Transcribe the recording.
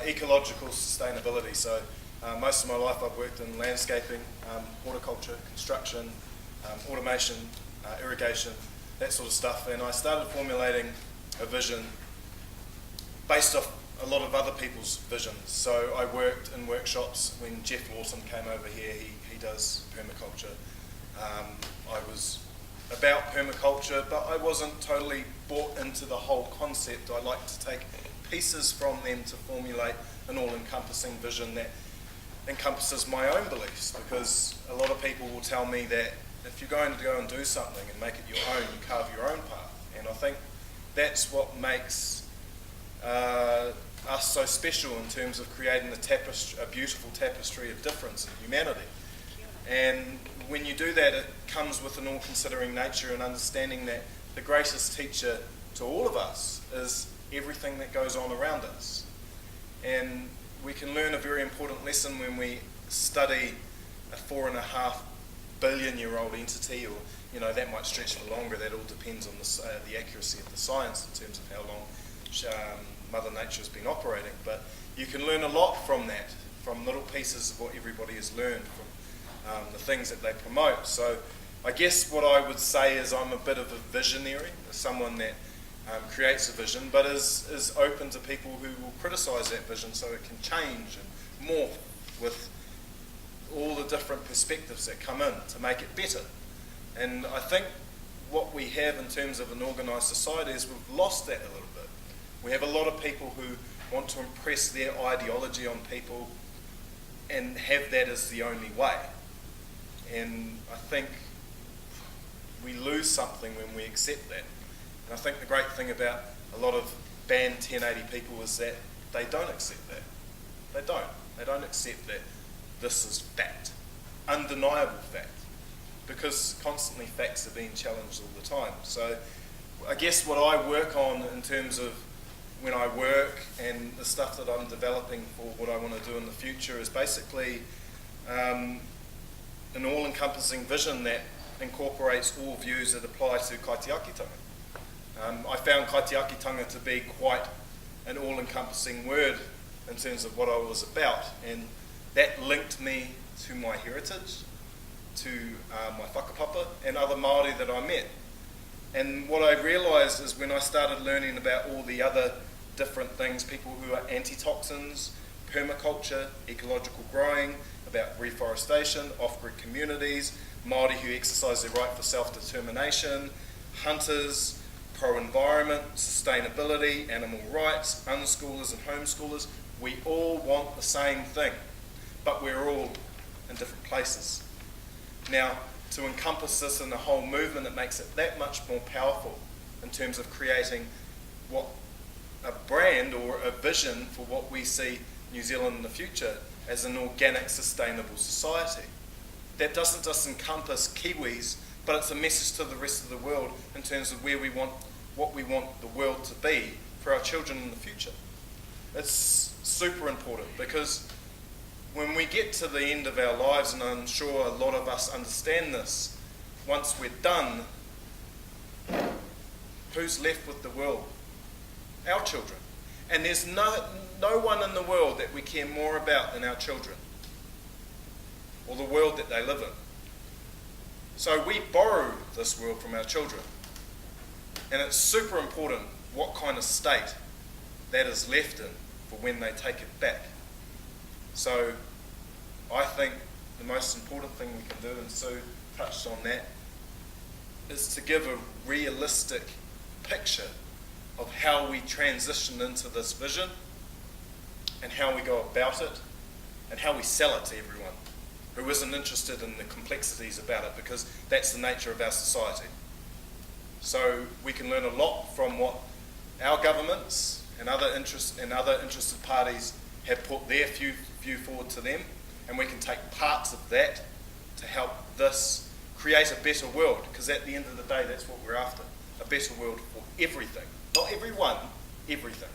ecological sustainability. So most of my life I've worked in landscaping, horticulture, construction, automation, irrigation, that sort of stuff, and I started formulating a vision based off a lot of other people's visions. So I worked in workshops when Jeff Lawson came over here. He does permaculture. I was about permaculture, but I wasn't totally bought into the whole concept. I like to take pieces from them to formulate an all-encompassing vision that encompasses my own beliefs, because a lot of people will tell me that if you're going to go and do something and make it your own, you carve your own path. And I think that's what makes us so special in terms of creating a beautiful tapestry of difference in humanity. And when you do that, it comes with an all-considering nature and understanding that the greatest teacher to all of us is everything that goes on around us. And we can learn a very important lesson when we study a 4.5 billion-year-old entity, or that might stretch for longer. That all depends on the accuracy of the science in terms of how long Mother Nature has been operating. But you can learn a lot from that, from little pieces of what everybody has learned from the things that they promote. So I guess what I would say is I'm a bit of a visionary, someone that creates a vision, but is open to people who will criticise that vision so it can change and morph with all the different perspectives that come in to make it better. And I think what we have in terms of an organised society is we've lost that a little bit. We have a lot of people who want to impress their ideology on people and have that as the only way. And I think we lose something when we accept that. And I think the great thing about a lot of banned 1080 people is that they don't accept that. They don't accept that this is fact, undeniable fact, because constantly facts are being challenged all the time. So I guess what I work on in terms of when I work and the stuff that I'm developing for what I want to do in the future is basically an all-encompassing vision that incorporates all views that apply to kaitiakitanga. I found kaitiakitanga to be quite an all-encompassing word in terms of what I was about, and that linked me to my heritage, to my whakapapa and other Māori that I met. And what I realised is when I started learning about all the other different things, people who are anti-toxins, permaculture, ecological growing, about reforestation, off-grid communities, Māori who exercise their right for self-determination, hunters, pro-environment, sustainability, animal rights, unschoolers and homeschoolers, we all want the same thing, but we're all in different places. Now, to encompass this in the whole movement, it makes it that much more powerful in terms of creating what a brand or a vision for what we see New Zealand in the future as an organic, sustainable society. That doesn't just encompass Kiwis, but it's a message to the rest of the world in terms of what we want the world to be for our children in the future. It's super important because when we get to the end of our lives, and I'm sure a lot of us understand this, once we're done, who's left with the world? Our children. And there's no one in the world that we care more about than our children, or the world that they live in. So we borrow this world from our children. And it's super important what kind of state that is left in for when they take it back. So I think the most important thing we can do, and Sue touched on that, is to give a realistic picture of how we transition into this vision and how we go about it and how we sell it to everyone who isn't interested in the complexities about it, because that's the nature of our society. So we can learn a lot from what our governments and other interested parties have put their view forward to them, and we can take parts of that to help this create a better world, because at the end of the day that's what we're after, a better world for everything. Not everyone, everything.